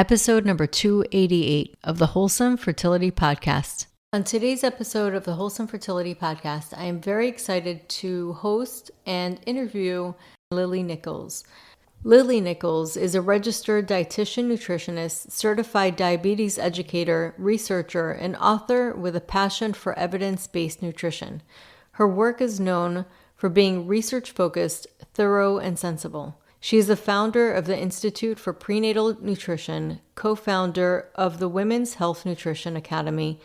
episode number 288 of the Wholesome Fertility Podcast. On today's episode of the Wholesome Fertility Podcast, I am very excited to host and interview Lily Nichols. Lily Nichols is a registered dietitian nutritionist, certified diabetes educator, researcher, and author with a passion for evidence-based nutrition. Her work is known for being research-focused, thorough, and sensible. She is the founder of the Institute for Prenatal Nutrition, co-founder of the Women's Health Nutrition Academy,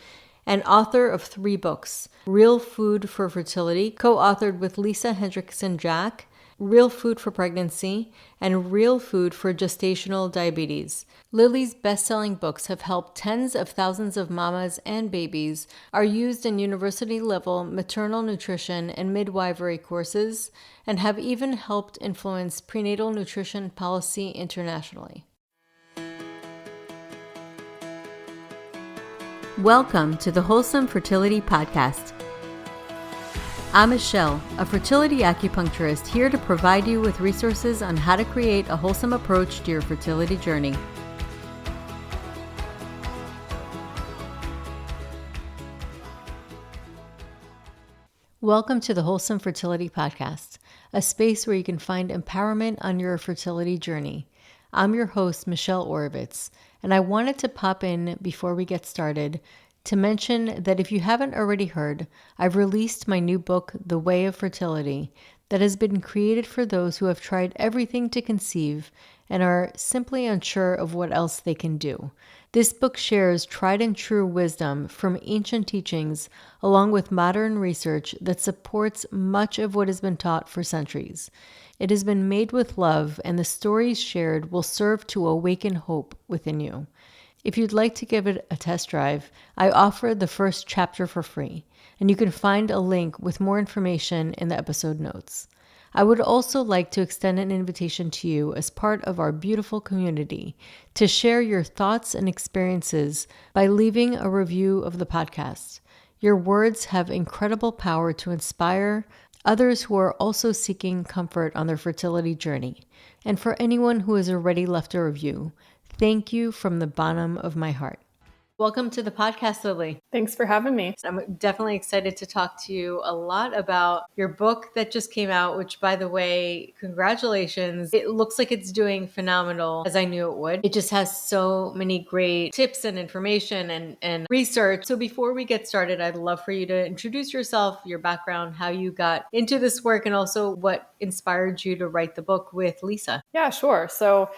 and author of 3 books: Real Food for Fertility, co-authored with Lisa Hendrickson-Jack, Real Food for Pregnancy, and Real Food for Gestational Diabetes. Lily's best-selling books have helped tens of thousands of mamas and babies, are used in university-level maternal nutrition and midwifery courses, and have even helped influence prenatal nutrition policy internationally. Welcome to the Wholesome Fertility Podcast. I'm Michelle, a fertility acupuncturist here to provide you with resources on how to create a wholesome approach to your fertility journey. Welcome to the Wholesome Fertility Podcast, a space where you can find empowerment on your fertility journey. I'm your host, Michelle Orovitz, and I wanted to pop in before we get started to mention that if you haven't already heard, I've released my new book, The Way of Fertility, that has been created for those who have tried everything to conceive and are simply unsure of what else they can do. This book shares tried and true wisdom from ancient teachings along with modern research that supports much of what has been taught for centuries. It has been made with love, and the stories shared will serve to awaken hope within you. If you'd like to give it a test drive, I offer the first chapter for free, and you can find a link with more information in the episode notes. I would also like to extend an invitation to you as part of our beautiful community to share your thoughts and experiences by leaving a review of the podcast. Your words have incredible power to inspire others who are also seeking comfort on their fertility journey. And for anyone who has already left a review, thank you from the bottom of my heart. Welcome to the podcast, Lily. Thanks for having me. I'm definitely excited to talk to you a lot about your book that just came out, which, by the way, congratulations. It looks like it's doing phenomenal, as I knew it would. It just has so many great tips and information and research. So before we get started, I'd love for you to introduce yourself, your background, how you got into this work, and also what inspired you to write the book with Lisa. Yeah, sure. So,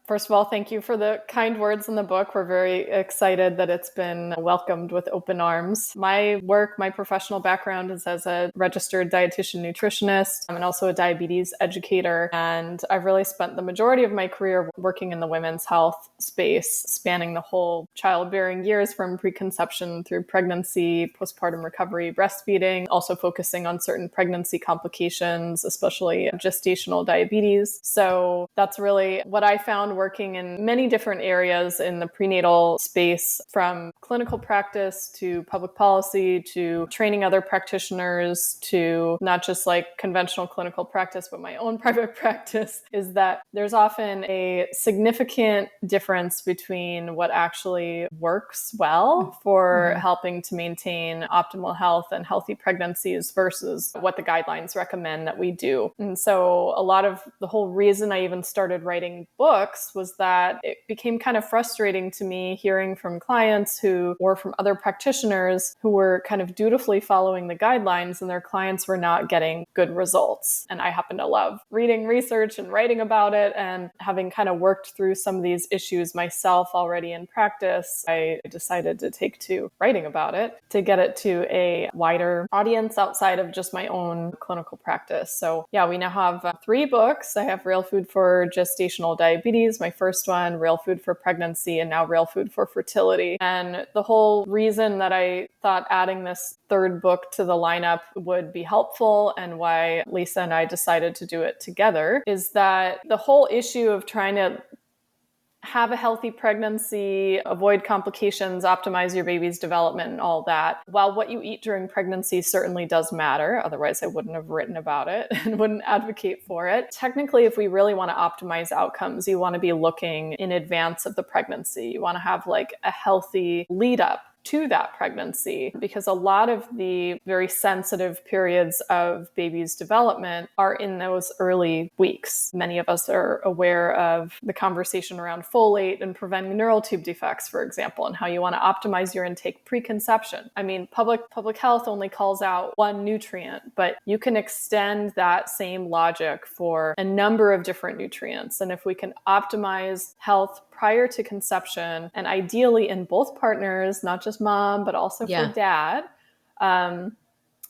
first of all, thank you for the kind words in the book. We're very excited that it's been welcomed with open arms. My work, my professional background is as a registered dietitian nutritionist and also a diabetes educator. And I've really spent the majority of my career working in the women's health space, spanning the whole childbearing years from preconception through pregnancy, postpartum recovery, breastfeeding, also focusing on certain pregnancy complications, especially gestational diabetes. So that's really what I found working in many different areas in the prenatal space, from clinical practice to public policy to training other practitioners to not just like conventional clinical practice, but my own private practice, is that there's often a significant difference between what actually works well for helping to maintain optimal health and healthy pregnancies versus what the guidelines recommend that we do. And so a lot of the whole reason I even started writing books was that it became kind of frustrating to me hearing from clients or from other practitioners who were kind of dutifully following the guidelines and their clients were not getting good results. And I happen to love reading research and writing about it, and having kind of worked through some of these issues myself already in practice, I decided to take to writing about it to get it to a wider audience outside of just my own clinical practice. So yeah, we now have 3 books. I have Real Food for Gestational Diabetes, my first one, Real Food for Pregnancy, and now Real Food for Fertility. And the whole reason that I thought adding this 3rd book to the lineup would be helpful, and why Lisa and I decided to do it together, is that the whole issue of trying to have a healthy pregnancy, avoid complications, optimize your baby's development and all that. While what you eat during pregnancy certainly does matter, otherwise I wouldn't have written about it and wouldn't advocate for it. Technically, if we really want to optimize outcomes, you want to be looking in advance of the pregnancy. You want to have like a healthy lead up to that pregnancy, because a lot of the very sensitive periods of baby's development are in those early weeks. Many of us are aware of the conversation around folate and preventing neural tube defects, for example, and how you want to optimize your intake preconception. I mean, public health only calls out one nutrient, but you can extend that same logic for a number of different nutrients. And if we can optimize health prior to conception, and ideally in both partners, not just mom, but also for dad,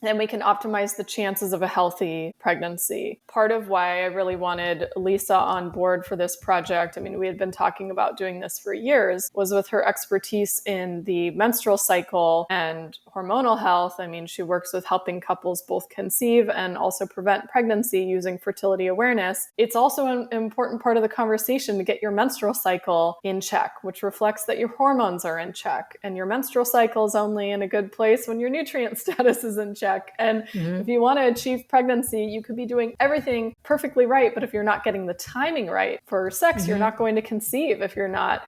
then we can optimize the chances of a healthy pregnancy. Part of why I really wanted Lisa on board for this project, I mean, we had been talking about doing this for years, was with her expertise in the menstrual cycle and hormonal health. I mean, she works with helping couples both conceive and also prevent pregnancy using fertility awareness. It's also an important part of the conversation to get your menstrual cycle in check, which reflects that your hormones are in check. And your menstrual cycle is only in a good place when your nutrient status is in check. And if you want to achieve pregnancy, you could be doing everything perfectly right. But if you're not getting the timing right for sex, you're not going to conceive if you're not,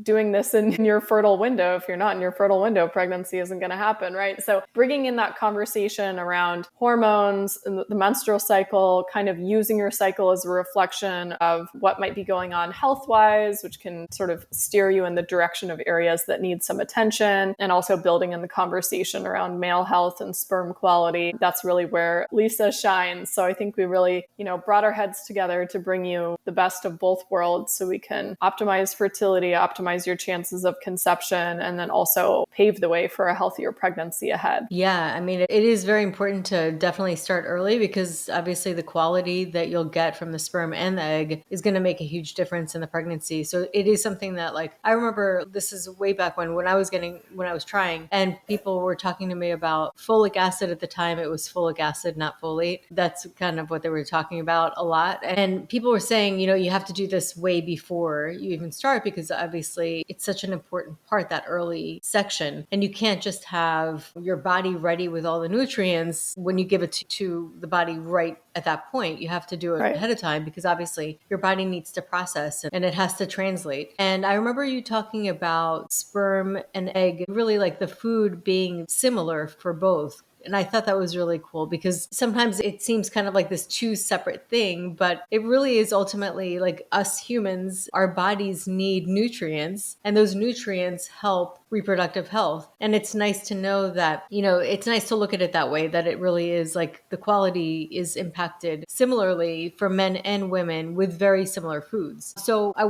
doing this in your fertile window. If you're not in your fertile window, pregnancy isn't going to happen, right? So bringing in that conversation around hormones and the menstrual cycle, kind of using your cycle as a reflection of what might be going on health-wise, which can sort of steer you in the direction of areas that need some attention, and also building in the conversation around male health and sperm quality. That's really where Lisa shines. So I think we really, brought our heads together to bring you the best of both worlds so we can optimize fertility, optimize your chances of conception, and then also pave the way for a healthier pregnancy ahead. Yeah, I mean, it is very important to definitely start early, because obviously the quality that you'll get from the sperm and the egg is going to make a huge difference in the pregnancy. So it is something that, like, I remember this is way back when I was trying, and people were talking to me about folic acid. At the time, it was folic acid, not folate. That's kind of what they were talking about a lot. And people were saying, you have to do this way before you even start, because obviously it's such an important part, that early section. And you can't just have your body ready with all the nutrients when you give it to the body right at that point. You have to do it ahead of time, because obviously your body needs to process and it has to translate. And I remember you talking about sperm and egg, really like the food being similar for both. And I thought that was really cool, because sometimes it seems kind of like this two separate thing, but it really is ultimately like us humans, our bodies need nutrients, and those nutrients help reproductive health. And it's nice to know that, it's nice to look at it that way, that it really is like the quality is impacted similarly for men and women with very similar foods. So I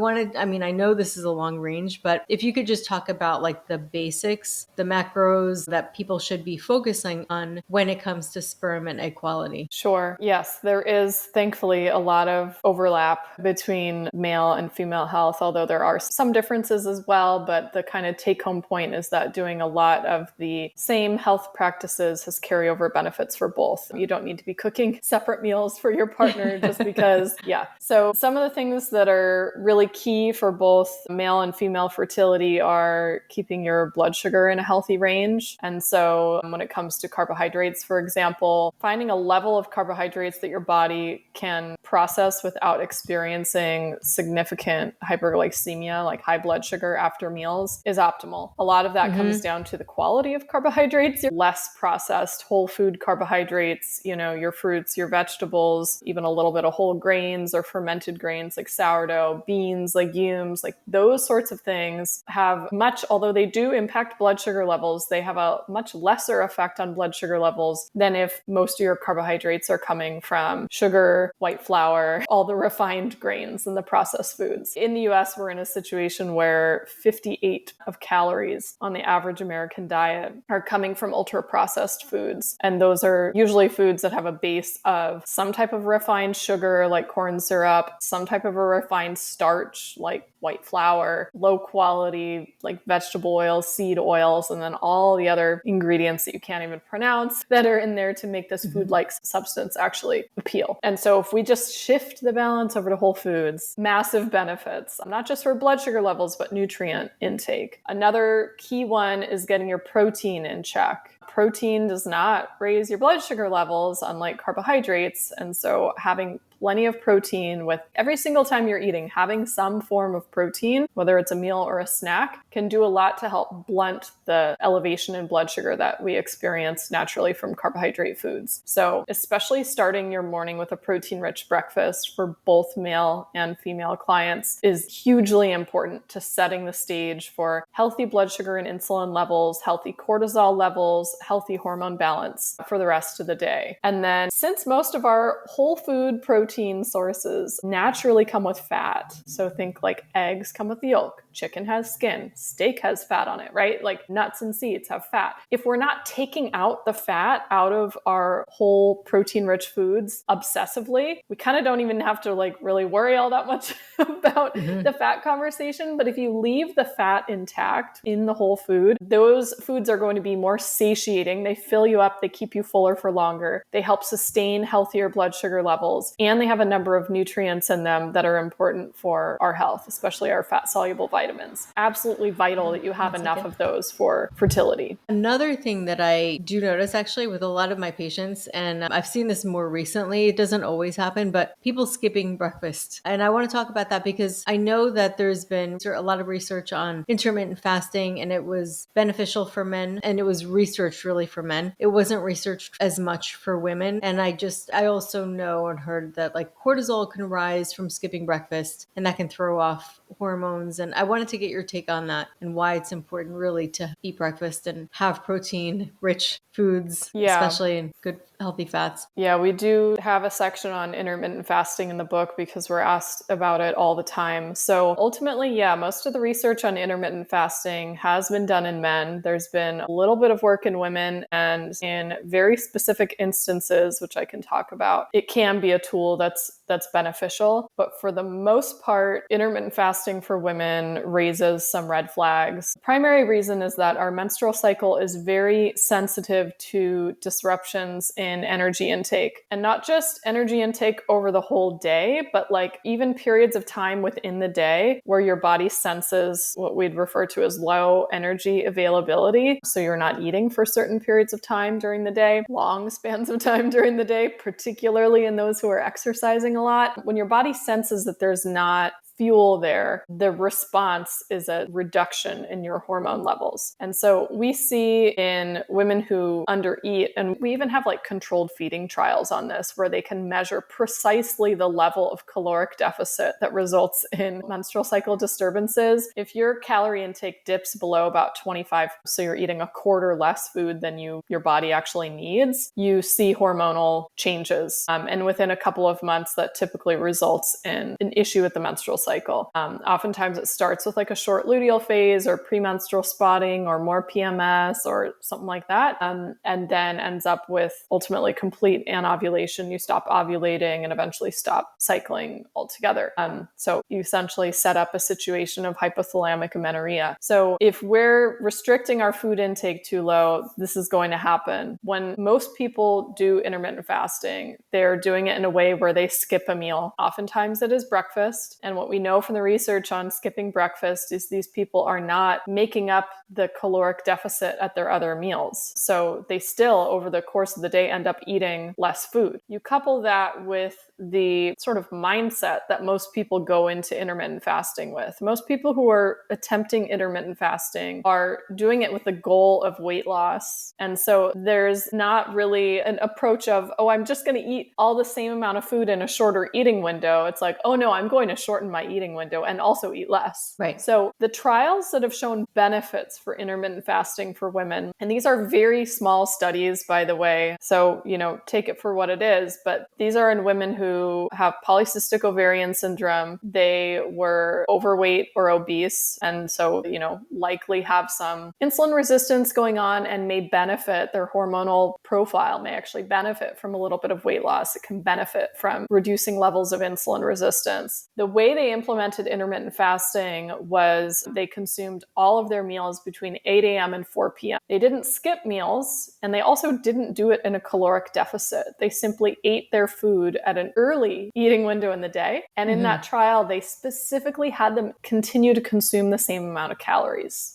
know this is a long range, but if you could just talk about like the basics, the macros that people should be focusing on when it comes to sperm and egg quality. Sure. Yes, there is thankfully a lot of overlap between male and female health, although there are some differences as well. But the kind of take-home point is that doing a lot of the same health practices has carryover benefits for both. You don't need to be cooking separate meals for your partner just because, So some of the things that are really key for both male and female fertility are keeping your blood sugar in a healthy range. And so when it comes to carbohydrates, for example, finding a level of carbohydrates that your body can process without experiencing significant hyperglycemia, like high blood sugar after meals, is optimal. A lot of that comes down to the quality of carbohydrates. Less processed whole food carbohydrates, your fruits, your vegetables, even a little bit of whole grains or fermented grains like sourdough, beans, legumes, like those sorts of things have although they do impact blood sugar levels, they have a much lesser effect on blood sugar levels than if most of your carbohydrates are coming from sugar, white flour, all the refined grains and the processed foods. In the US, we're in a situation where 58 of calories on the average American diet are coming from ultra-processed foods. And those are usually foods that have a base of some type of refined sugar like corn syrup, some type of a refined starch like white flour, low quality like vegetable oils, seed oils, and then all the other ingredients that you can't even pronounce that are in there to make this food-like substance actually appeal. And so if we just just shift the balance over to whole foods. Massive benefits, not just for blood sugar levels, but nutrient intake. Another key one is getting your protein in check. Protein does not raise your blood sugar levels, unlike carbohydrates. And so having plenty of protein with every single time you're eating, having some form of protein, whether it's a meal or a snack, can do a lot to help blunt the elevation in blood sugar that we experience naturally from carbohydrate foods. So especially starting your morning with a protein-rich breakfast for both male and female clients is hugely important to setting the stage for healthy blood sugar and insulin levels, healthy cortisol levels, healthy hormone balance for the rest of the day. And then since most of our whole food protein sources naturally come with fat. So think like eggs come with the yolk, chicken has skin, steak has fat on it, right? Like nuts and seeds have fat. If we're not taking out the fat out of our whole protein-rich foods obsessively, we kind of don't even have to like really worry all that much about the fat conversation. But if you leave the fat intact in the whole food, those foods are going to be more satiating. They fill you up, they keep you fuller for longer. They help sustain healthier blood sugar levels, and they have a number of nutrients in them that are important for our health, especially our fat-soluble vitamins. Absolutely vital that you have enough of those for fertility. Another thing that I do notice actually with a lot of my patients, and I've seen this more recently, it doesn't always happen, but people skipping breakfast. And I want to talk about that because I know that there's been a lot of research on intermittent fasting, and it was beneficial for men, and it was researched really for men. It wasn't researched as much for women. And I also know and heard that like cortisol can rise from skipping breakfast, and that can throw off hormones. And I wanted to get your take on that and why it's important really to eat breakfast and have protein rich foods, especially in good healthy fats. Yeah, we do have a section on intermittent fasting in the book because we're asked about it all the time. So ultimately, yeah, most of the research on intermittent fasting has been done in men. There's been a little bit of work in women, and in very specific instances, which I can talk about, it can be a tool that's beneficial. But for the most part, intermittent fasting for women raises some red flags. The primary reason is that our menstrual cycle is very sensitive to disruptions in energy intake, and not just energy intake over the whole day, but like even periods of time within the day where your body senses what we'd refer to as low energy availability. So you're not eating for certain periods of time during the day, long spans of time during the day, particularly in those who are exercising a lot. When your body senses that there's not fuel there, the response is a reduction in your hormone levels. And so we see in women who undereat, and we even have like controlled feeding trials on this, where they can measure precisely the level of caloric deficit that results in menstrual cycle disturbances. If your calorie intake dips below about 25, so you're eating a quarter less food than your body actually needs, you see hormonal changes. And within a couple of months, that typically results in an issue with the menstrual cycle. Oftentimes it starts with like a short luteal phase or premenstrual spotting or more PMS or something like that. And then ends up with ultimately complete anovulation. You stop ovulating and eventually stop cycling altogether. So you essentially set up a situation of hypothalamic amenorrhea. So if we're restricting our food intake too low, this is going to happen. When most people do intermittent fasting, they're doing it in a way where they skip a meal. Oftentimes it is breakfast. And what we know from the research on skipping breakfast is these people are not making up the caloric deficit at their other meals. So they still, over the course of the day, end up eating less food. You couple that with the sort of mindset that most people go into intermittent fasting with. Most people who are attempting intermittent fasting are doing it with the goal of weight loss. And so there's not really an approach of, oh, I'm just going to eat all the same amount of food in a shorter eating window. It's like, oh no, I'm going to shorten my eating window and also eat less. Right. So the trials that have shown benefits for intermittent fasting for women, and these are very small studies, by the way, so, take it for what it is, but these are in women who have polycystic ovarian syndrome. They were overweight or obese, and so, likely have some insulin resistance going on and may benefit, their hormonal profile may actually benefit from a little bit of weight loss. It can benefit from reducing levels of insulin resistance. The way they implemented intermittent fasting was they consumed all of their meals between 8 a.m. and 4 p.m. They didn't skip meals, and they also didn't do it in a caloric deficit. They simply ate their food at an early eating window in the day. And in that trial, they specifically had them continue to consume the same amount of calories.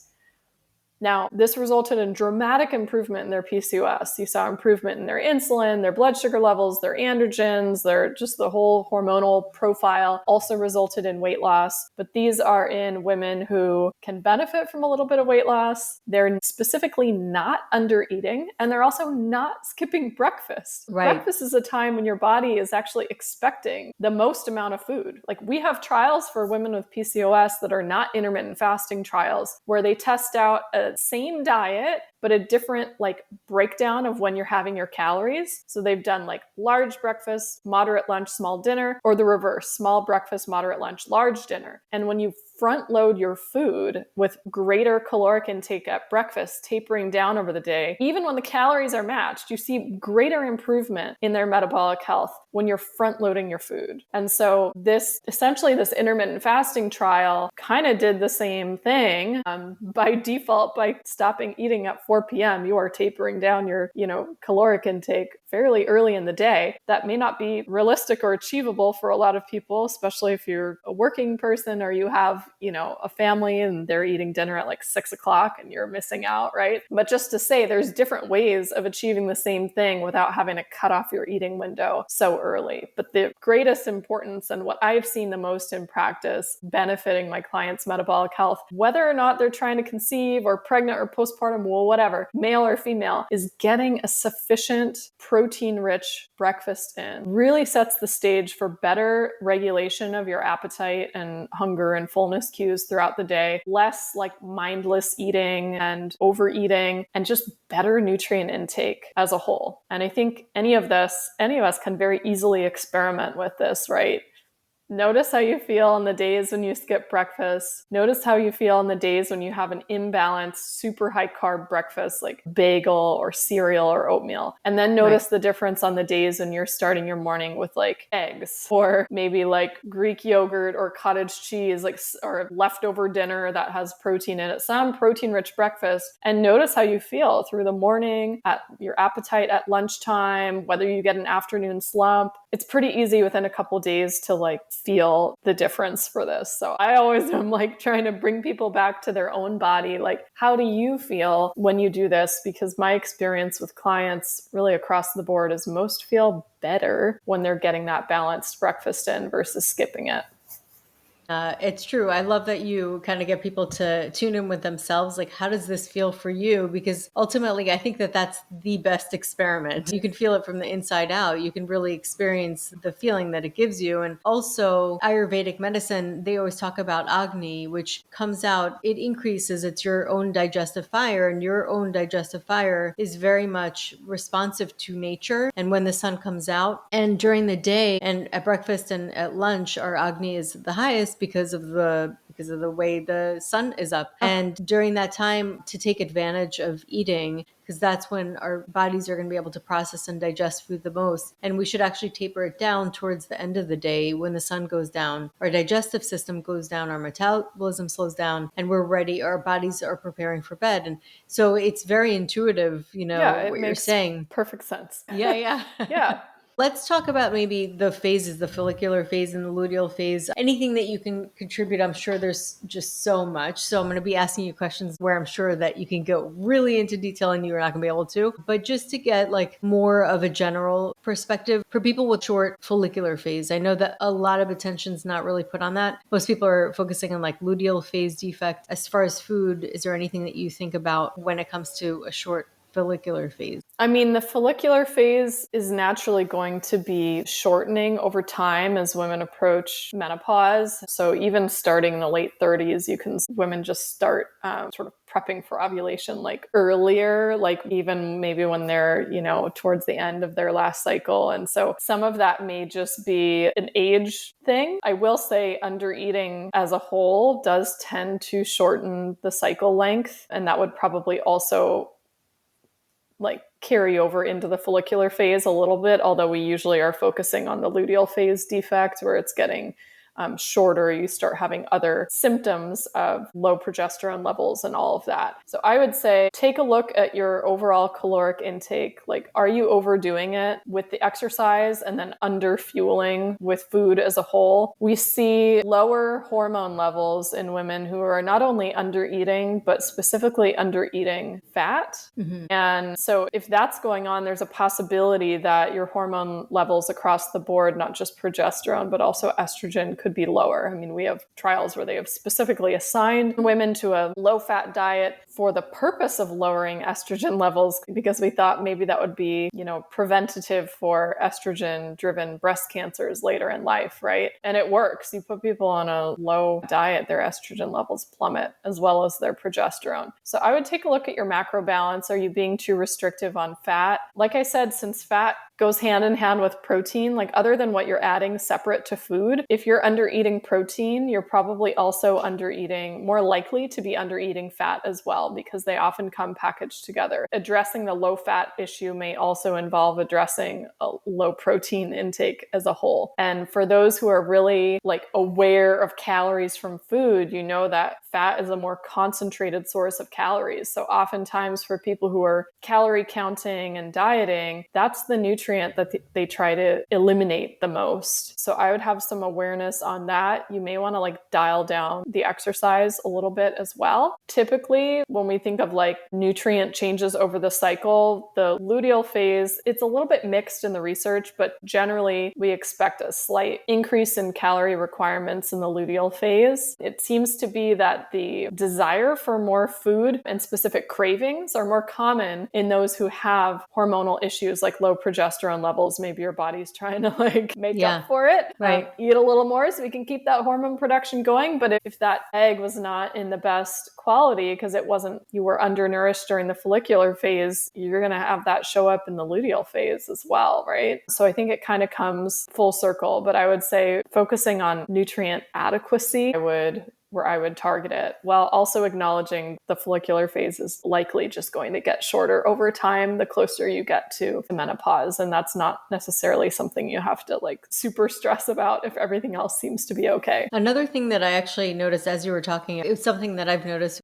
Now, this resulted in dramatic improvement in their PCOS. You saw improvement in their insulin, their blood sugar levels, their androgens, just the whole hormonal profile also resulted in weight loss. But these are in women who can benefit from a little bit of weight loss. They're specifically not under eating, and they're also not skipping breakfast. Right. Breakfast is a time when your body is actually expecting the most amount of food. Like, we have trials for women with PCOS that are not intermittent fasting trials where they test out a same diet, but a different breakdown of when you're having your calories. So they've done large breakfast, moderate lunch, small dinner, or the reverse, small breakfast, moderate lunch, large dinner. And when you front load your food with greater caloric intake at breakfast, tapering down over the day, even when the calories are matched, you see greater improvement in their metabolic health when you're front loading your food. And so this intermittent fasting trial kind of did the same thing. By default, by stopping eating at 4 p.m., you are tapering down your, caloric intake fairly early in the day. That may not be realistic or achievable for a lot of people, especially if you're a working person or you have, a family and they're eating dinner at 6 o'clock and you're missing out, right? But just to say, there's different ways of achieving the same thing without having to cut off your eating window so early. But the greatest importance, and what I've seen the most in practice benefiting my clients' metabolic health, whether or not they're trying to conceive or pregnant or postpartum, well, whatever, male or female, is getting a sufficient protein-rich breakfast in. Really sets the stage for better regulation of your appetite and hunger and fullness cues throughout the day, less mindless eating and overeating, and just better nutrient intake as a whole. And I think any of us can very easily experiment with this, right? Notice how you feel on the days when you skip breakfast. Notice how you feel on the days when you have an imbalanced, super high carb breakfast like bagel or cereal or oatmeal. And then notice the difference on the days when you're starting your morning with eggs or maybe Greek yogurt or cottage cheese, or leftover dinner that has protein in it, some protein-rich breakfast. And notice how you feel through the morning, at your appetite at lunchtime, whether you get an afternoon slump. It's pretty easy within a couple days to feel the difference for this. So I always am trying to bring people back to their own body. How do you feel when you do this? Because my experience with clients really across the board is most feel better when they're getting that balanced breakfast in versus skipping it. It's true. I love that you kind of get people to tune in with themselves. How does this feel for you? Because ultimately, I think that that's the best experiment. You can feel it from the inside out. You can really experience the feeling that it gives you. And also Ayurvedic medicine, they always talk about Agni, which comes out, it increases, it's your own digestive fire, and your own digestive fire is very much responsive to nature. And when the sun comes out and during the day and at breakfast and at lunch, our Agni is the highest because of the way the sun is up. And during that time, to take advantage of eating, because that's when our bodies are going to be able to process and digest food the most. And we should actually taper it down towards the end of the day when the sun goes down. Our digestive system goes down, our metabolism slows down, and we're ready. Our bodies are preparing for bed. And so it's very intuitive, what you're saying. Perfect sense. Yeah. Yeah. Let's talk about maybe the phases, the follicular phase and the luteal phase. Anything that you can contribute. I'm sure there's just so much. So I'm going to be asking you questions where I'm sure that you can go really into detail and you're not going to be able to. But just to get more of a general perspective for people with short follicular phase, I know that a lot of attention's not really put on that. Most people are focusing on luteal phase defect. As far as food, is there anything that you think about when it comes to a short follicular phase? I mean, the follicular phase is naturally going to be shortening over time as women approach menopause. So even starting in the late 30s, women just start sort of prepping for ovulation earlier, even maybe when they're, towards the end of their last cycle. And so some of that may just be an age thing. I will say under eating as a whole does tend to shorten the cycle length. And that would probably also carry over into the follicular phase a little bit, although we usually are focusing on the luteal phase defect where it's getting shorter, you start having other symptoms of low progesterone levels and all of that. So I would say take a look at your overall caloric intake. Like, are you overdoing it with the exercise and then under fueling with food as a whole? We see lower hormone levels in women who are not only under eating, but specifically under eating fat. Mm-hmm. And so if that's going on, there's a possibility that your hormone levels across the board, not just progesterone, but also estrogen, could be lower. I mean, we have trials where they have specifically assigned women to a low-fat diet for the purpose of lowering estrogen levels, because we thought maybe that would be, preventative for estrogen-driven breast cancers later in life, right? And it works. You put people on a low diet, their estrogen levels plummet, as well as their progesterone. So I would take a look at your macro balance. Are you being too restrictive on fat? Like I said, since fat goes hand in hand with protein, like other than what you're adding separate to food, if you're under eating protein, you're probably also more likely to be under eating fat as well, because they often come packaged together. Addressing the low fat issue may also involve addressing a low protein intake as a whole. And for those who are really aware of calories from food, that fat is a more concentrated source of calories. So oftentimes for people who are calorie counting and dieting, that's the nutrient that they try to eliminate the most. So I would have some awareness on that. You may want to dial down the exercise a little bit as well. Typically, when we think of nutrient changes over the cycle, the luteal phase, it's a little bit mixed in the research, but generally we expect a slight increase in calorie requirements in the luteal phase. It seems to be that the desire for more food and specific cravings are more common in those who have hormonal issues like low progesterone levels. Maybe your body's trying to make up for it. Right. Eat a little more so we can keep that hormone production going. But if that egg was not in the best quality because you were undernourished during the follicular phase, you're going to have that show up in the luteal phase as well, right? So I think it kind of comes full circle, but I would say focusing on nutrient adequacy, where I would target it, while also acknowledging the follicular phase is likely just going to get shorter over time the closer you get to menopause. And that's not necessarily something you have to super stress about if everything else seems to be okay. Another thing that I actually noticed as you were talking, it's something that I've noticed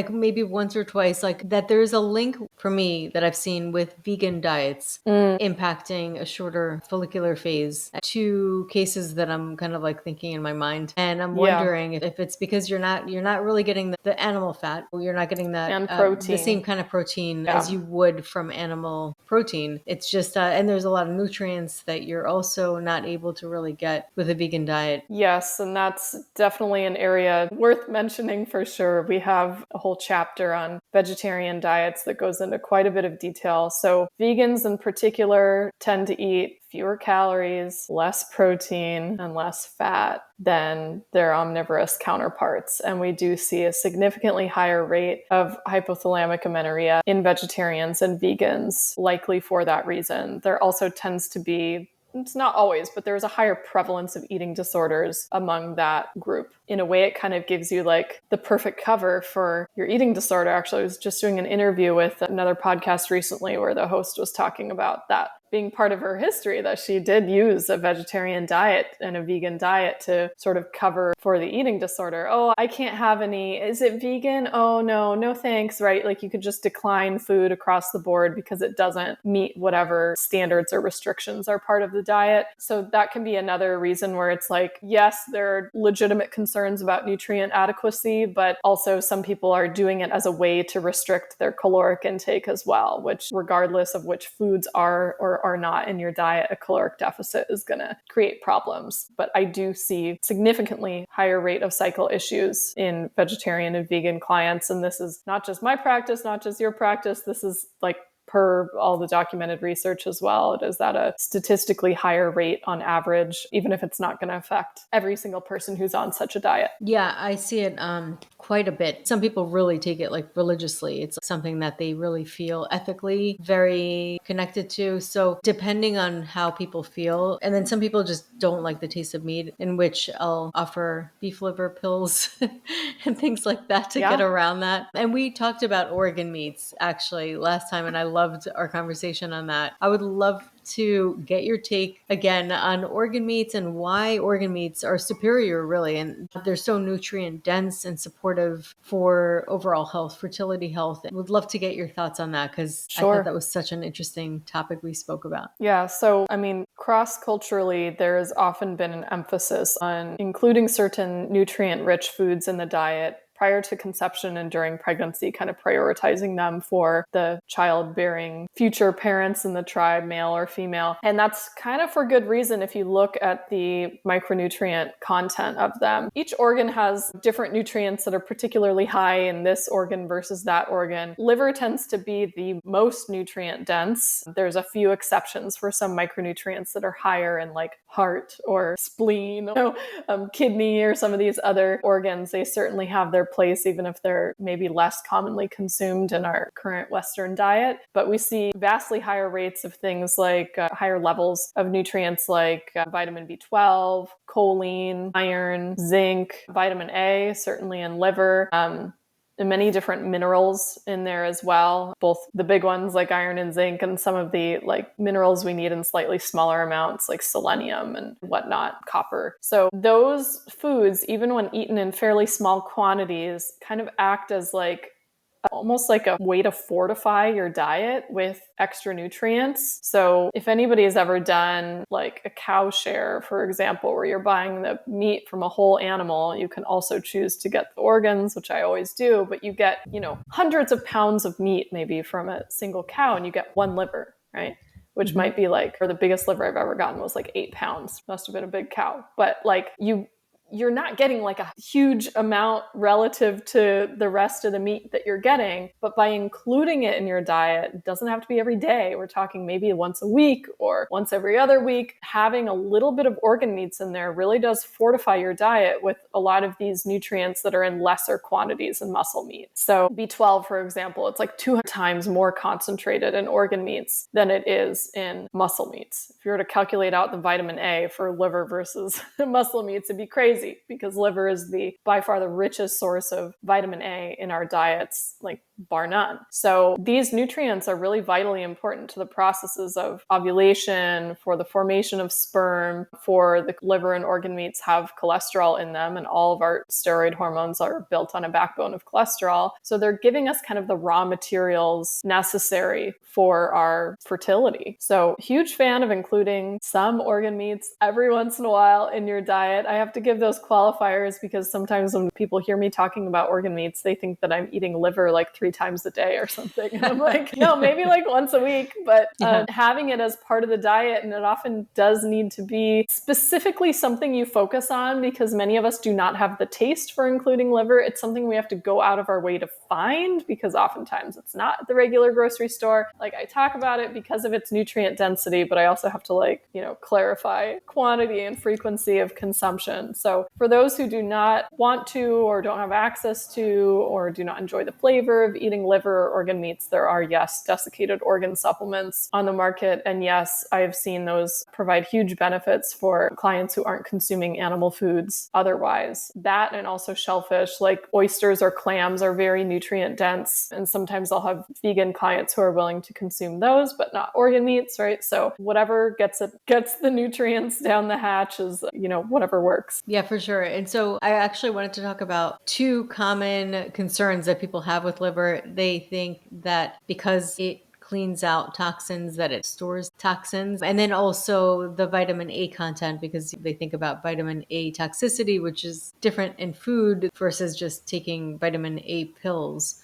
maybe once or twice, that there's a link for me that I've seen with vegan diets impacting a shorter follicular phase. Two cases that I'm kind of thinking in my mind, and I'm wondering if it's because you're not really getting the animal fat, or you're not getting that and protein. The same kind of protein as you would from animal protein. It's just and there's a lot of nutrients that you're also not able to really get with a vegan diet. Yes, and that's definitely an area worth mentioning for sure. We have a whole chapter on vegetarian diets that goes into quite a bit of detail. So vegans in particular tend to eat fewer calories, less protein, and less fat than their omnivorous counterparts. And we do see a significantly higher rate of hypothalamic amenorrhea in vegetarians and vegans, likely for that reason. There also tends to be, it's not always, but there's a higher prevalence of eating disorders among that group. In a way, it kind of gives you the perfect cover for your eating disorder. Actually, I was just doing an interview with another podcast recently where the host was talking about that being part of her history, that she did use a vegetarian diet and a vegan diet to sort of cover for the eating disorder. Oh, I can't have any. Is it vegan? Oh, no thanks, right? You could just decline food across the board because it doesn't meet whatever standards or restrictions are part of the diet. So that can be another reason where it's yes, there are legitimate concerns about nutrient adequacy, but also some people are doing it as a way to restrict their caloric intake as well, which regardless of which foods are or are not in your diet, a caloric deficit is going to create problems. But I do see significantly higher rate of cycle issues in vegetarian and vegan clients. And this is not just my practice, not just your practice. This is per all the documented research as well. It is at a statistically higher rate on average, even if it's not going to affect every single person who's on such a diet. Yeah, I see it quite a bit. Some people really take it religiously. It's something that they really feel ethically very connected to. So depending on how people feel, and then some people just don't like the taste of meat, in which I'll offer beef liver pills and things like that to get around that. And we talked about organ meats actually last time, and I loved our conversation on that. I would love to get your take again on organ meats and why organ meats are superior, really. And they're so nutrient dense and supportive for overall health, fertility health. Would love to get your thoughts on that because I thought that was such an interesting topic we spoke about. Yeah. So, I mean, cross-culturally, there has often been an emphasis on including certain nutrient-rich foods in the diet prior to conception and during pregnancy, kind of prioritizing them for the childbearing future parents in the tribe, male or female. And that's kind of for good reason if you look at the micronutrient content of them. Each organ has different nutrients that are particularly high in this organ versus that organ. Liver tends to be the most nutrient dense. There's a few exceptions for some micronutrients that are higher in like heart or spleen, kidney or some of these other organs. They certainly have their place, even if they're maybe less commonly consumed in our current Western diet. But we see vastly higher rates of things like higher levels of nutrients like vitamin B12, choline, iron, zinc, vitamin A, certainly in liver. And many different minerals in there as well, both the big ones like iron and zinc and some of the like minerals we need in slightly smaller amounts like selenium and whatnot, copper. So those foods, even when eaten in fairly small quantities, kind of act as like almost like a way to fortify your diet with extra nutrients. So if anybody has ever done like a cow share, for example, where you're buying the meat from a whole animal, you can also choose to get the organs, which I always do, but you get, hundreds of pounds of meat maybe from a single cow and you get one liver, right? Which might be like, or the biggest liver I've ever gotten was like 8 pounds. Must have been a big cow. But like you're not getting like a huge amount relative to the rest of the meat that you're getting, but by including it in your diet, it doesn't have to be every day. We're talking maybe once a week or once every other week. Having a little bit of organ meats in there really does fortify your diet with a lot of these nutrients that are in lesser quantities in muscle meat. So B12, for example, it's like 2 times more concentrated in organ meats than it is in muscle meats. If you were to calculate out the vitamin A for liver versus muscle meats, it'd be crazy because liver is by far the richest source of vitamin A in our diets, like bar none. So these nutrients are really vitally important to the processes of ovulation, for the formation of sperm, for the liver and organ meats have cholesterol in them, and all of our steroid hormones are built on a backbone of cholesterol. So they're giving us kind of the raw materials necessary for our fertility. So huge fan of including some organ meats every once in a while in your diet. I have to give those qualifiers because sometimes when people hear me talking about organ meats, they think that I'm eating liver like 3 times a day or something. And I'm like, no, maybe like once a week, but having it as part of the diet, and it often does need to be specifically something you focus on because many of us do not have the taste for including liver. It's something we have to go out of our way to find because oftentimes it's not at the regular grocery store. Like I talk about it because of its nutrient density, but I also have to clarify quantity and frequency of consumption. So for those who do not want to or don't have access to or do not enjoy the flavor of eating liver or organ meats, there are, yes, desiccated organ supplements on the market. And yes, I have seen those provide huge benefits for clients who aren't consuming animal foods otherwise. That and also shellfish like oysters or clams are very nutrient dense. And sometimes I'll have vegan clients who are willing to consume those, but not organ meats, right? So whatever gets the nutrients down the hatch is, whatever works. Yeah, for sure. And so I actually wanted to talk about 2 common concerns that people have with liver. They think that because it cleans out toxins, that it stores toxins. And then also the vitamin A content, because they think about vitamin A toxicity, which is different in food versus just taking vitamin A pills.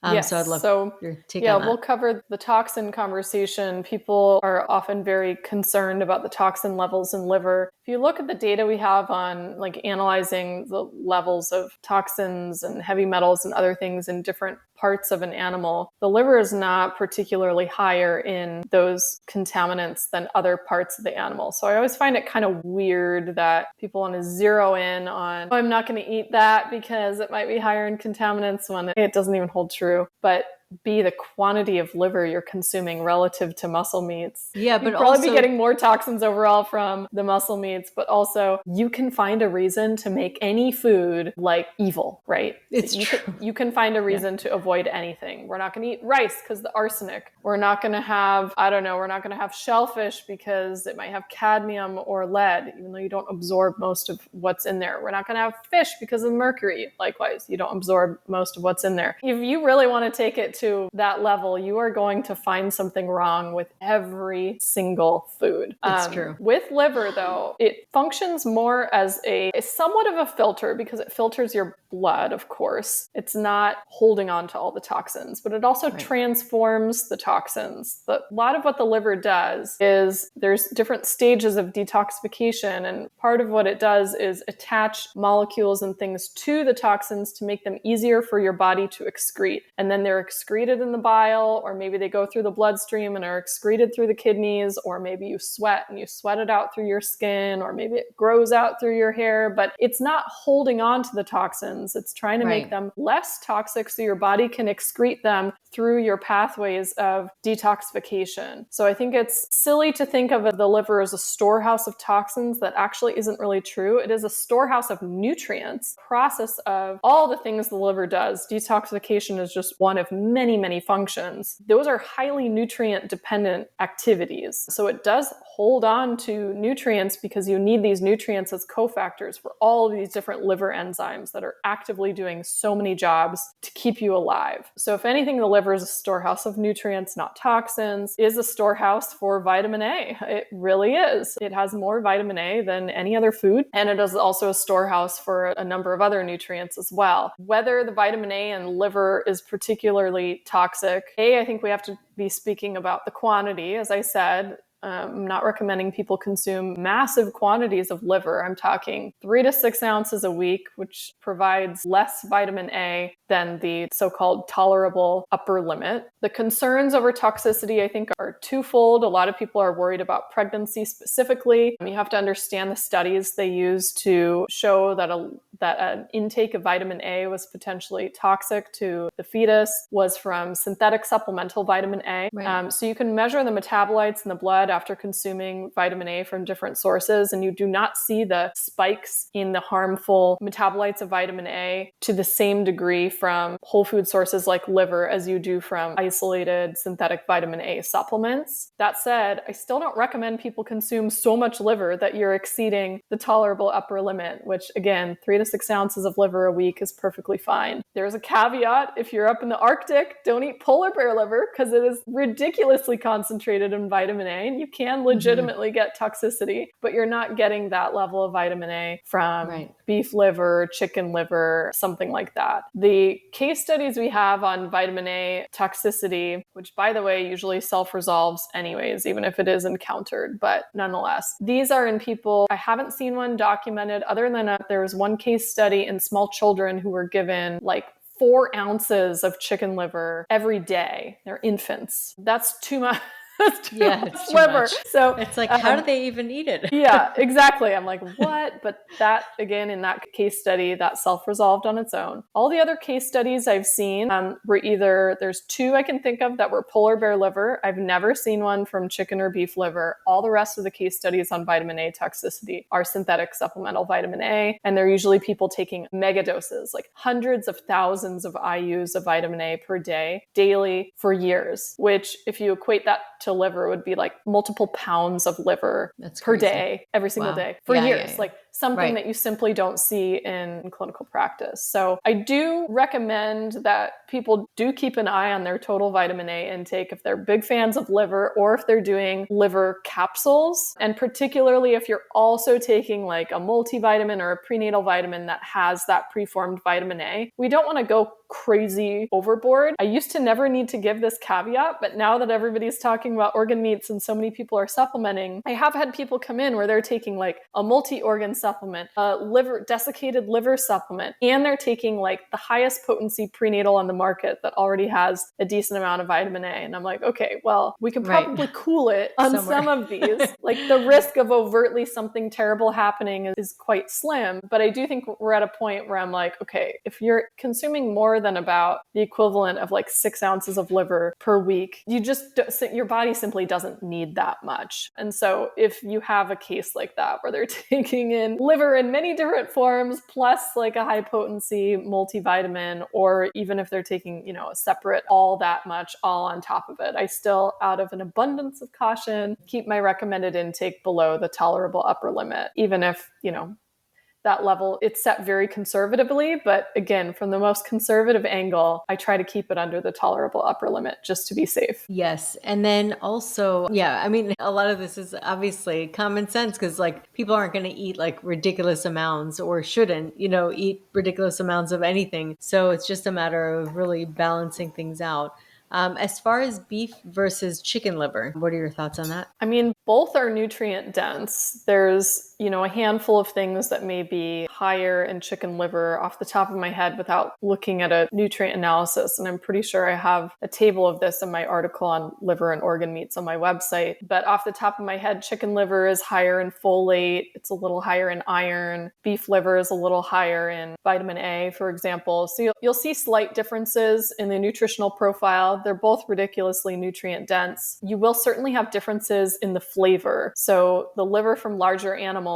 Yes. So I'd love your take on that. We'll cover the toxin conversation. People are often very concerned about the toxin levels in liver. If you look at the data we have on like analyzing the levels of toxins and heavy metals and other things in different parts of an animal, the liver is not particularly higher in those contaminants than other parts of the animal. So I always find it kind of weird that people want to zero in on, I'm not going to eat that because it might be higher in contaminants when it doesn't even hold true. But be the quantity of liver you're consuming relative to muscle meats. Yeah, but You'd probably also be getting more toxins overall from the muscle meats, but also you can find a reason to make any food like evil, right? it's So true. you can find a reason to avoid anything. We're not going to eat rice because the arsenic. We're not going to have, I don't know, we're not going to have shellfish because it might have cadmium or lead, even though you don't absorb most of what's in there. We're not going to have fish because of mercury. Likewise, you don't absorb most of what's in there. If you really want to take it to that level, you are going to find something wrong with every single food. It's true. With liver, though, it functions more as a somewhat of a filter because it filters your blood, of course. It's not holding on to all the toxins, but it also transforms the toxins. A lot of what the liver does is there's different stages of detoxification, and part of what it does is attach molecules and things to the toxins to make them easier for your body to excrete. And then they're excreted in the bile, or maybe they go through the bloodstream and are excreted through the kidneys, or maybe you sweat and you sweat it out through your skin, or maybe it grows out through your hair, but it's not holding on to the toxins. It's trying to make them less toxic so your body can excrete them through your pathways of detoxification. So I think it's silly to think of the liver as a storehouse of toxins. That actually isn't really true. It is a storehouse of nutrients, process of all the things the liver does. Detoxification is just one of many, many functions. Those are highly nutrient dependent activities. So it does hold on to nutrients because you need these nutrients as cofactors for all of these different liver enzymes that are actively doing so many jobs to keep you alive. So if anything, the liver is a storehouse of nutrients, not toxins, is a storehouse for vitamin A. It really is. It has more vitamin A than any other food, and it is also a storehouse for a number of other nutrients as well. Whether the vitamin A in liver is particularly toxic, I think we have to be speaking about the quantity. As I said, I'm not recommending people consume massive quantities of liver. I'm talking 3 to 6 ounces a week, which provides less vitamin A than the so-called tolerable upper limit. The concerns over toxicity, I think, are twofold. A lot of people are worried about pregnancy specifically. You have to understand the studies they use to show that an intake of vitamin A was potentially toxic to the fetus was from synthetic supplemental vitamin A. So you can measure the metabolites in the blood after consuming vitamin A from different sources, and you do not see the spikes in the harmful metabolites of vitamin A to the same degree from whole food sources like liver as you do from isolated synthetic vitamin A supplements. That said, I still don't recommend people consume so much liver that you're exceeding the tolerable upper limit, which again, 3 to 6 ounces of liver a week is perfectly fine. There's a caveat. If you're up in the Arctic, don't eat polar bear liver because it is ridiculously concentrated in vitamin A. You can legitimately get toxicity, but you're not getting that level of vitamin A from beef liver, chicken liver, something like that. The case studies we have on vitamin A toxicity, which by the way, usually self-resolves anyways, even if it is encountered, but nonetheless, these are in people, I haven't seen one documented other than there was one case study in small children who were given like 4 ounces of chicken liver every day. They're infants. That's too much. It's too much. So it's like, how do they even eat it? Yeah, exactly. I'm like, what? But that, again, in that case study, that self-resolved on its own. All the other case studies I've seen were either, there's 2 I can think of that were polar bear liver. I've never seen one from chicken or beef liver. All the rest of the case studies on vitamin A toxicity are synthetic supplemental vitamin A, and they're usually people taking mega doses, like hundreds of thousands of IUs of vitamin A per day, daily for years, which if you equate that to liver would be like multiple pounds of liver per day, every single day for years. Like something that you simply don't see in clinical practice. So I do recommend that people do keep an eye on their total vitamin A intake if they're big fans of liver or if they're doing liver capsules. And particularly if you're also taking like a multivitamin or a prenatal vitamin that has that preformed vitamin A, we don't want to go crazy overboard. I used to never need to give this caveat, but now that everybody's talking about organ meats and so many people are supplementing, I have had people come in where they're taking like a multi-organ supplement, a desiccated liver supplement, and they're taking like the highest potency prenatal on the market that already has a decent amount of vitamin A. And I'm like, okay, well, we can probably cool it on some of these. Like the risk of overtly something terrible happening is quite slim. But I do think we're at a point where I'm like, okay, if you're consuming more than about the equivalent of like 6 ounces of liver per week, your body simply doesn't need that much. And so if you have a case like that where they're taking in liver in many different forms, plus like a high potency multivitamin, or even if they're taking, a separate all that much all on top of it, I still, out of an abundance of caution, keep my recommended intake below the tolerable upper limit, even if, that level, it's set very conservatively. But again, from the most conservative angle, I try to keep it under the tolerable upper limit just to be safe. Yes. And then also, a lot of this is obviously common sense, because like people aren't going to eat like ridiculous amounts, or shouldn't, eat ridiculous amounts of anything. So it's just a matter of really balancing things out. As far as beef versus chicken liver, what are your thoughts on that? I mean, both are nutrient dense. There's, a handful of things that may be higher in chicken liver off the top of my head without looking at a nutrient analysis. And I'm pretty sure I have a table of this in my article on liver and organ meats on my website. But off the top of my head, chicken liver is higher in folate. It's a little higher in iron. Beef liver is a little higher in vitamin A, for example. So you'll see slight differences in the nutritional profile. They're both ridiculously nutrient dense. You will certainly have differences in the flavor. So the liver from larger animals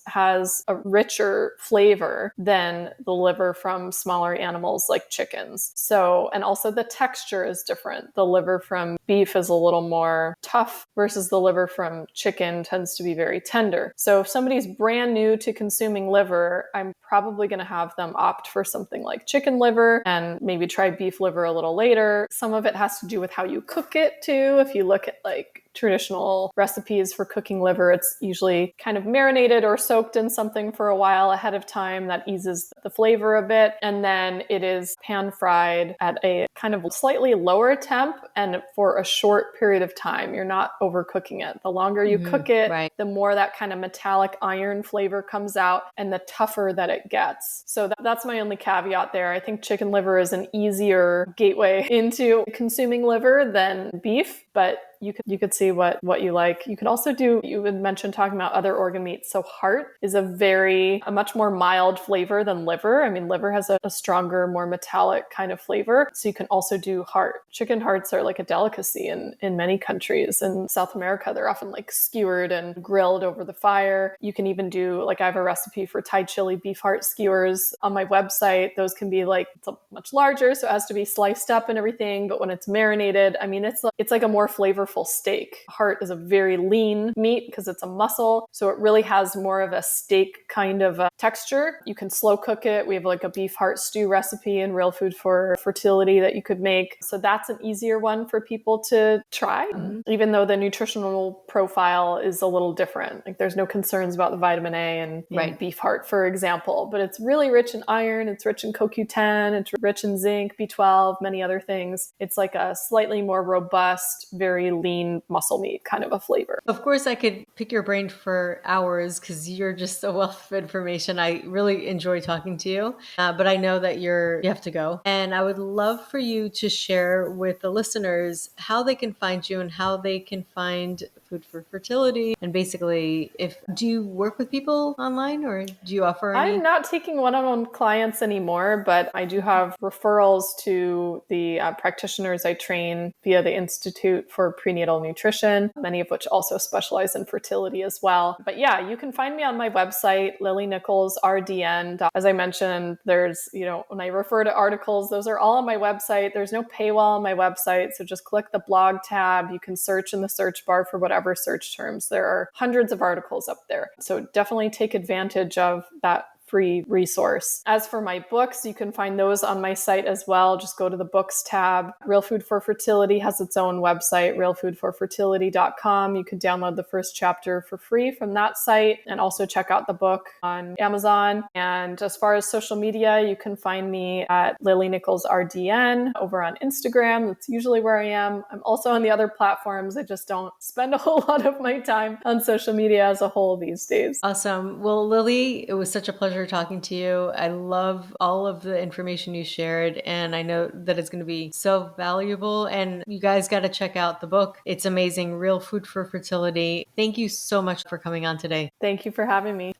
has a richer flavor than the liver from smaller animals like chickens. So, and also the texture is different. The liver from beef is a little more tough versus the liver from chicken tends to be very tender. So if somebody's brand new to consuming liver, I'm probably going to have them opt for something like chicken liver and maybe try beef liver a little later. Some of it has to do with how you cook it too. If you look at like traditional recipes for cooking liver, it's usually kind of marinated or soaked in something for a while ahead of time. That eases the flavor a bit. And then it is pan fried at a kind of slightly lower temp and for a short period of time. You're not overcooking it. The longer you cook it, the more that kind of metallic iron flavor comes out and the tougher that it gets. So that's my only caveat there. I think chicken liver is an easier gateway into consuming liver than beef, but you could see what you like. You could also do, you had mentioned talking about other organ meats. So heart is a much more mild flavor than liver. I mean, liver has a stronger, more metallic kind of flavor. So you can also do heart. Chicken hearts are like a delicacy in many countries. In South America, they're often like skewered and grilled over the fire. You can even do, like I have a recipe for Thai chili beef heart skewers on my website. Those can be like, it's much larger, so it has to be sliced up and everything. But when it's marinated, I mean, it's like a more flavorful steak. Heart is a very lean meat because it's a muscle. So it really has more of a steak kind of a texture. You can slow cook it. We have like a beef heart stew recipe in Real Food for Fertility that you could make. So that's an easier one for people to try, even though the nutritional profile is a little different. Like there's no concerns about the vitamin A in beef heart, for example, but it's really rich in iron. It's rich in CoQ10. It's rich in zinc, B12, many other things. It's like a slightly more robust, very lean muscle meat kind of a flavor. Of course, I could pick your brain for hours because you're just a wealth of information. I really enjoy talking to you, but I know that you have to go. And I would love for you to share with the listeners how they can find you and how they can find Food for Fertility. And basically, do you work with people online, or do you offer any? I'm not taking one-on-one clients anymore, but I do have referrals to the practitioners I train via the Institute for Prenatal Nutrition, many of which also specialize in fertility as well. But yeah, you can find me on my website, Lily Nichols, RDN. As I mentioned, there's, when I refer to articles, those are all on my website. There's no paywall on my website. So just click the blog tab. You can search in the search bar for whatever search terms. There are hundreds of articles up there. So definitely take advantage of that free resource. As for my books, you can find those on my site as well. Just go to the books tab. Real Food for Fertility has its own website, realfoodforfertility.com. You can download the first chapter for free from that site and also check out the book on Amazon. And as far as social media, you can find me at Lily Nichols RDN over on Instagram. That's usually where I am. I'm also on the other platforms. I just don't spend a whole lot of my time on social media as a whole these days. Awesome. Well, Lily, it was such a pleasure talking to you. I love all of the information you shared, and I know that it's going to be so valuable. And you guys got to check out the book. It's amazing. Real Food for Fertility. Thank you so much for coming on today. Thank you for having me.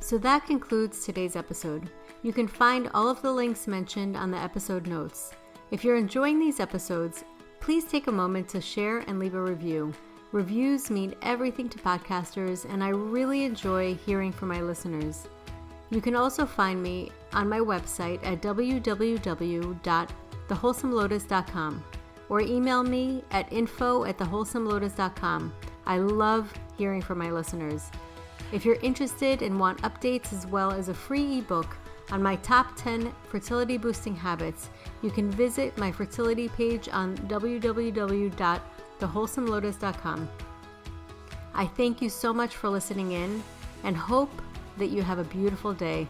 So that concludes today's episode. You can find all of the links mentioned on the episode notes. If you're enjoying these episodes, please take a moment to share and leave a review. Reviews mean everything to podcasters, and I really enjoy hearing from my listeners. You can also find me on my website at www.thewholesomelotus.com or email me at info@thewholesomelotus.com. I love hearing from my listeners. If you're interested and want updates as well as a free ebook on my top 10 fertility boosting habits, you can visit my fertility page on www.thewholesomelotus.com. I thank you so much for listening in and hope that you have a beautiful day.